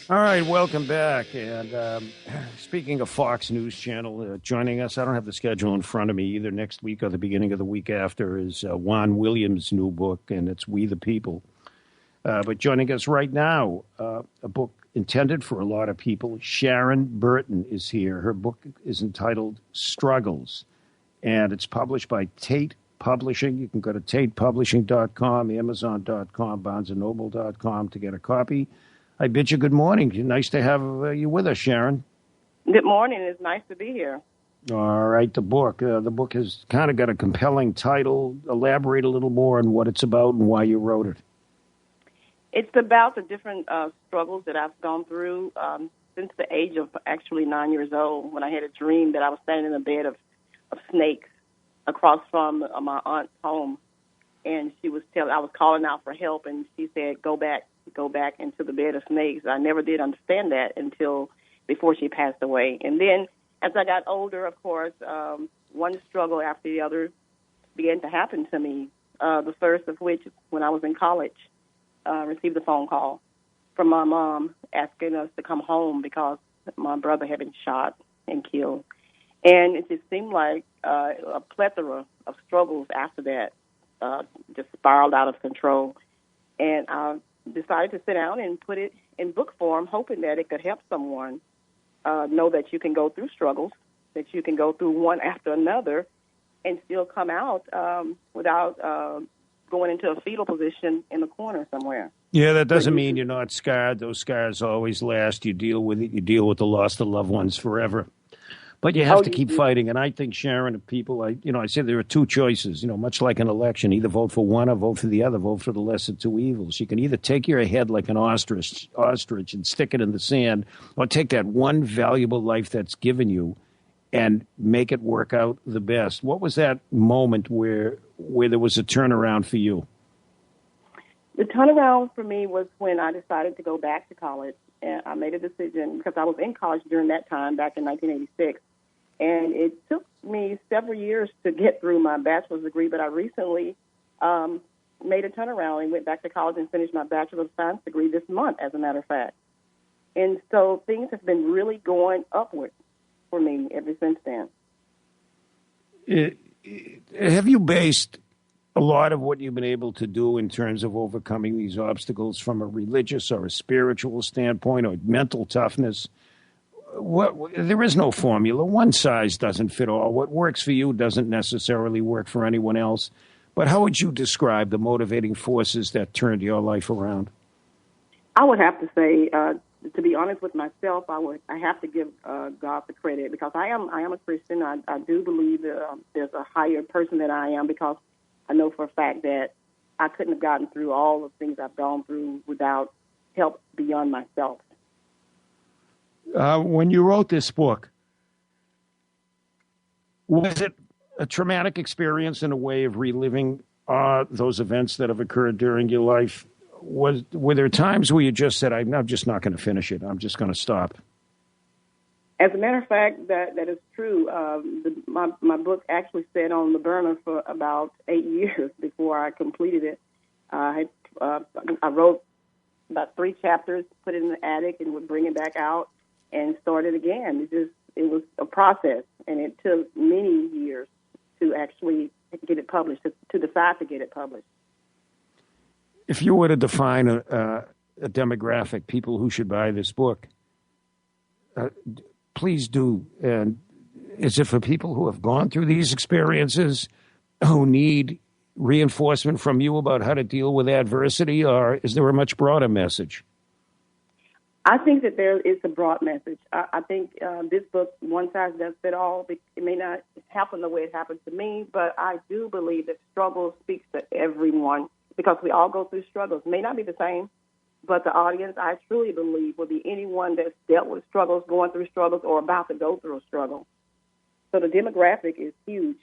All right, welcome back. And speaking of Fox News Channel, joining us, I don't have the schedule in front of me either next week or the beginning of the week after, is Juan Williams' new book, and it's We the People. But joining us right now, a book intended for a lot of people, Sharon Burton is here. Her book is entitled Struggles, and it's published by Tate Publishing. You can go to tatepublishing.com, amazon.com, barnesandnoble.com to get a copy. I bid you good morning. Nice to have you with us, Sharon. Good morning. It's nice to be here. All right, the book. The book has kind of got a compelling title. Elaborate a little more on what it's about and why you wrote it. It's about the different struggles that I've gone through since the age of actually 9 years old, when I had a dream that I was standing in a bed of snakes across from my aunt's home, and I was calling out for help, and she said, go back into the bed of snakes. I never did understand that until before she passed away. And then as I got older, of course, one struggle after the other began to happen to me, the first of which, when I was in college, received a phone call from my mom asking us to come home because my brother had been shot and killed. And it just seemed like a plethora of struggles after that just spiraled out of control. And I decided to sit down and put it in book form, hoping that it could help someone know that you can go through struggles, that you can go through one after another and still come out without going into a fetal position in the corner somewhere. Yeah, that doesn't mean you're not scarred. Those scars always last. You deal with it. You deal with the loss of loved ones forever. But you have to keep fighting. And I think, Sharon, people, I say there are two choices, much like an election. Either vote for one or vote for the other. Vote for the lesser two evils. You can either take your head like an ostrich and stick it in the sand, or take that one valuable life that's given you and make it work out the best. What was that moment where there was a turnaround for you? The turnaround for me was when I decided to go back to college. And I made a decision because I was in college during that time, back in 1986. And it took me several years to get through my bachelor's degree, but I recently made a turnaround and went back to college and finished my Bachelor of Science degree this month, as a matter of fact. And so things have been really going upward for me ever since then. Have you based a lot of what you've been able to do in terms of overcoming these obstacles from a religious or a spiritual standpoint or mental toughness? There is no formula. One size doesn't fit all. What works for you doesn't necessarily work for anyone else. But how would you describe the motivating forces that turned your life around? I would have to say, to be honest with myself, I have to give God the credit, because I am a Christian. I do believe that there's a higher person than I am, because I know for a fact that I couldn't have gotten through all the things I've gone through without help beyond myself. When you wrote this book, was it a traumatic experience in a way of reliving those events that have occurred during your life? Were there times where you just said, I'm just not going to finish it, I'm just going to stop? As a matter of fact, that is true. My book actually sat on the burner for about 8 years before I completed it. I wrote about 3 chapters, put it in the attic, and would bring it back out and start it again. It was a process, and it took many years to actually get it published, to decide to get it published. If you were to define a demographic, people who should buy this book, please do. And is it for people who have gone through these experiences, who need reinforcement from you about how to deal with adversity, or is there a much broader message? I think that there is a broad message. I think this book, one size does fit all. It may not happen the way it happened to me, but I do believe that struggle speaks to everyone, because we all go through struggles. It may not be the same, but the audience, I truly believe, will be anyone that's dealt with struggles, going through struggles, or about to go through a struggle. So the demographic is huge.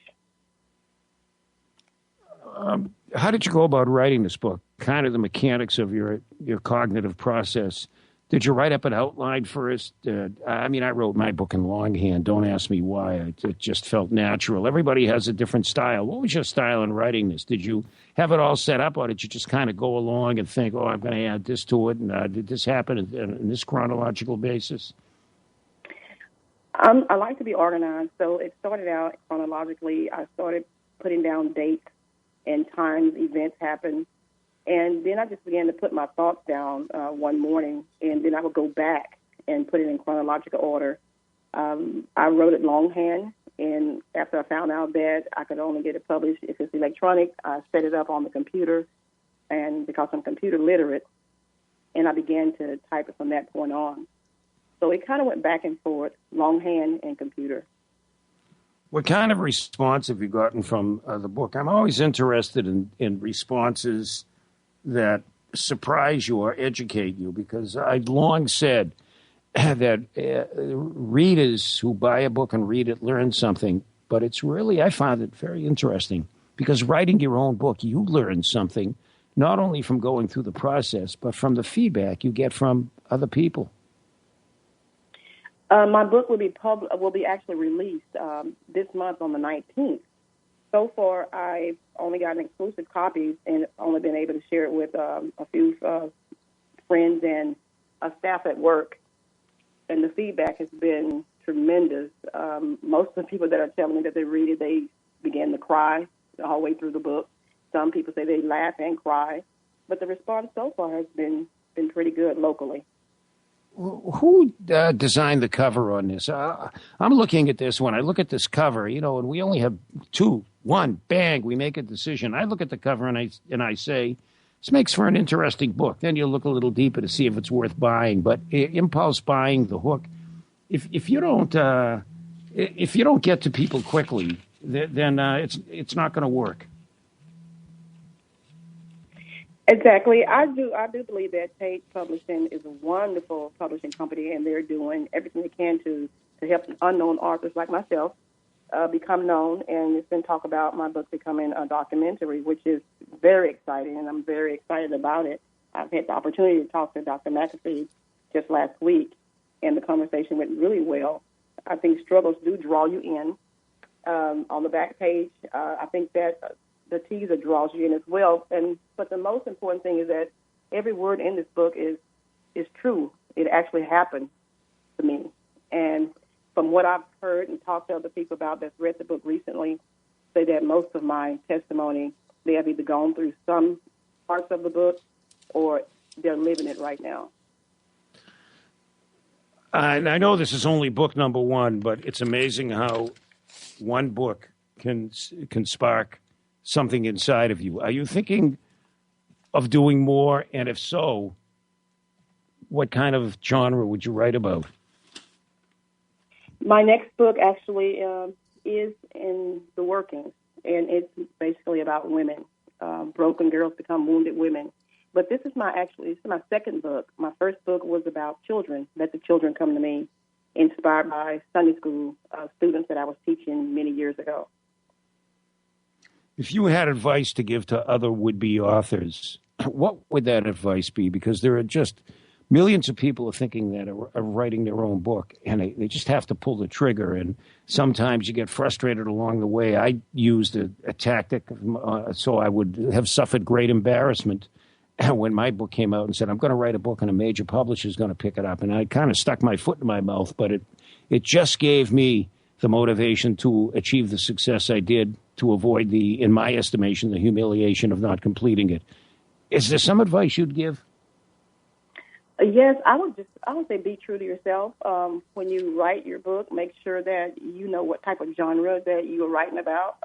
How did you go about writing this book? Kind of the mechanics of your cognitive process. Did you write up an outline first? I mean, I wrote my book in longhand. Don't ask me why. It just felt natural. Everybody has a different style. What was your style in writing this? Did you have it all set up, or did you just kind of go along and think, oh, I'm going to add this to it, and did this happen in this chronological basis? I like to be organized, so it started out chronologically. I started putting down dates and times events happened. And then I just began to put my thoughts down one morning, and then I would go back and put it in chronological order. I wrote it longhand, and after I found out that I could only get it published if it's electronic, I set it up on the computer, and because I'm computer literate, and I began to type it from that point on. So it kind of went back and forth, longhand and computer. What kind of response have you gotten from the book? I'm always interested in responses that surprise you or educate you, because I've long said that readers who buy a book and read it learn something, but it's really, I found it very interesting, because writing your own book, you learn something, not only from going through the process, but from the feedback you get from other people. My book will be actually released this month on the 19th. So far, I've only gotten exclusive copies and only been able to share it with a few friends and staff at work. And the feedback has been tremendous. Most of the people that are telling me that they read it, they begin to cry all the way through the book. Some people say they laugh and cry. But the response so far has been pretty good locally. Who designed the cover on this? I'm looking at this. When I look at this cover, and we only have one, bang, we make a decision. I look at the cover and I say, this makes for an interesting book. Then you look a little deeper to see if it's worth buying. But impulse buying, the hook, if you don't get to people quickly, then it's not going to work. Exactly. I do believe that Tate Publishing is a wonderful publishing company, and they're doing everything they can to help unknown authors like myself become known. And it's been talk about my book becoming a documentary, which is very exciting, and I'm very excited about it. I've had the opportunity to talk to Dr. McAfee just last week, and the conversation went really well. I think struggles do draw you in. On the back page, I think that the teaser draws you in as well. But the most important thing is that every word in this book is true. It actually happened to me. And from what I've heard and talked to other people about that's read the book recently, say that most of my testimony, they have either gone through some parts of the book or they're living it right now. And I know this is only book number one, but it's amazing how one book can spark something inside of you. Are you thinking of doing more? And if so, what kind of genre would you write about? My next book actually is in the workings, and it's basically about women. Broken girls become wounded women. But this is my second book. My first book was about children. Let the children come to me, inspired by Sunday school students that I was teaching many years ago. If you had advice to give to other would-be authors, what would that advice be? Because there are just millions of people are thinking that are writing their own book, and they just have to pull the trigger. And sometimes you get frustrated along the way. I used a tactic, so I would have suffered great embarrassment when my book came out and said, I'm going to write a book and a major publisher is going to pick it up. And I kind of stuck my foot in my mouth, but it just gave me the motivation to achieve the success I did, to avoid in my estimation, the humiliation of not completing it. Is there some advice you'd give? Yes, I would say be true to yourself. When you write your book, make sure that you know what type of genre that you're writing about.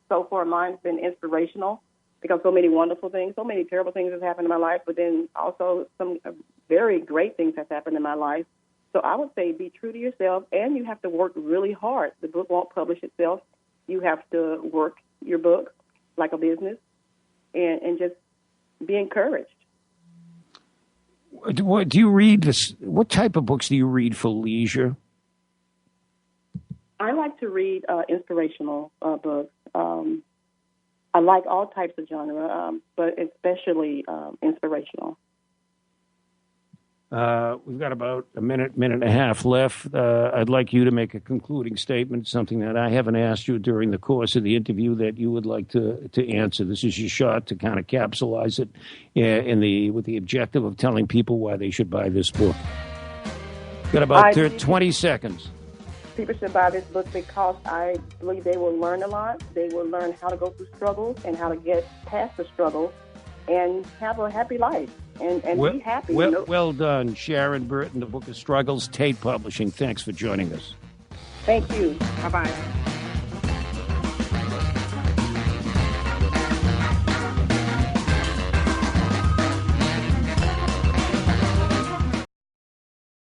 So far, mine's been inspirational, because so many wonderful things, so many terrible things have happened in my life, but then also some very great things have happened in my life. So I would say be true to yourself, and you have to work really hard. The book won't publish itself. You have to work your book like a business and just be encouraged. Do you read this? What type of books do you read for leisure? I like to read inspirational books. I like all types of genre, but especially inspirational. We've got about a minute and a half left. I'd like you to make a concluding statement, something that I haven't asked you during the course of the interview that you would like to answer. This is your shot to kind of capsulize it with the objective of telling people why they should buy this book. Got about 20 seconds. People should buy this book because I believe they will learn a lot. They will learn how to go through struggles and how to get past the struggle and have a happy life and be happy. Well done, Sharon Burton, The Book of Struggles, Tate Publishing. Thanks for joining us. Thank you. Bye-bye.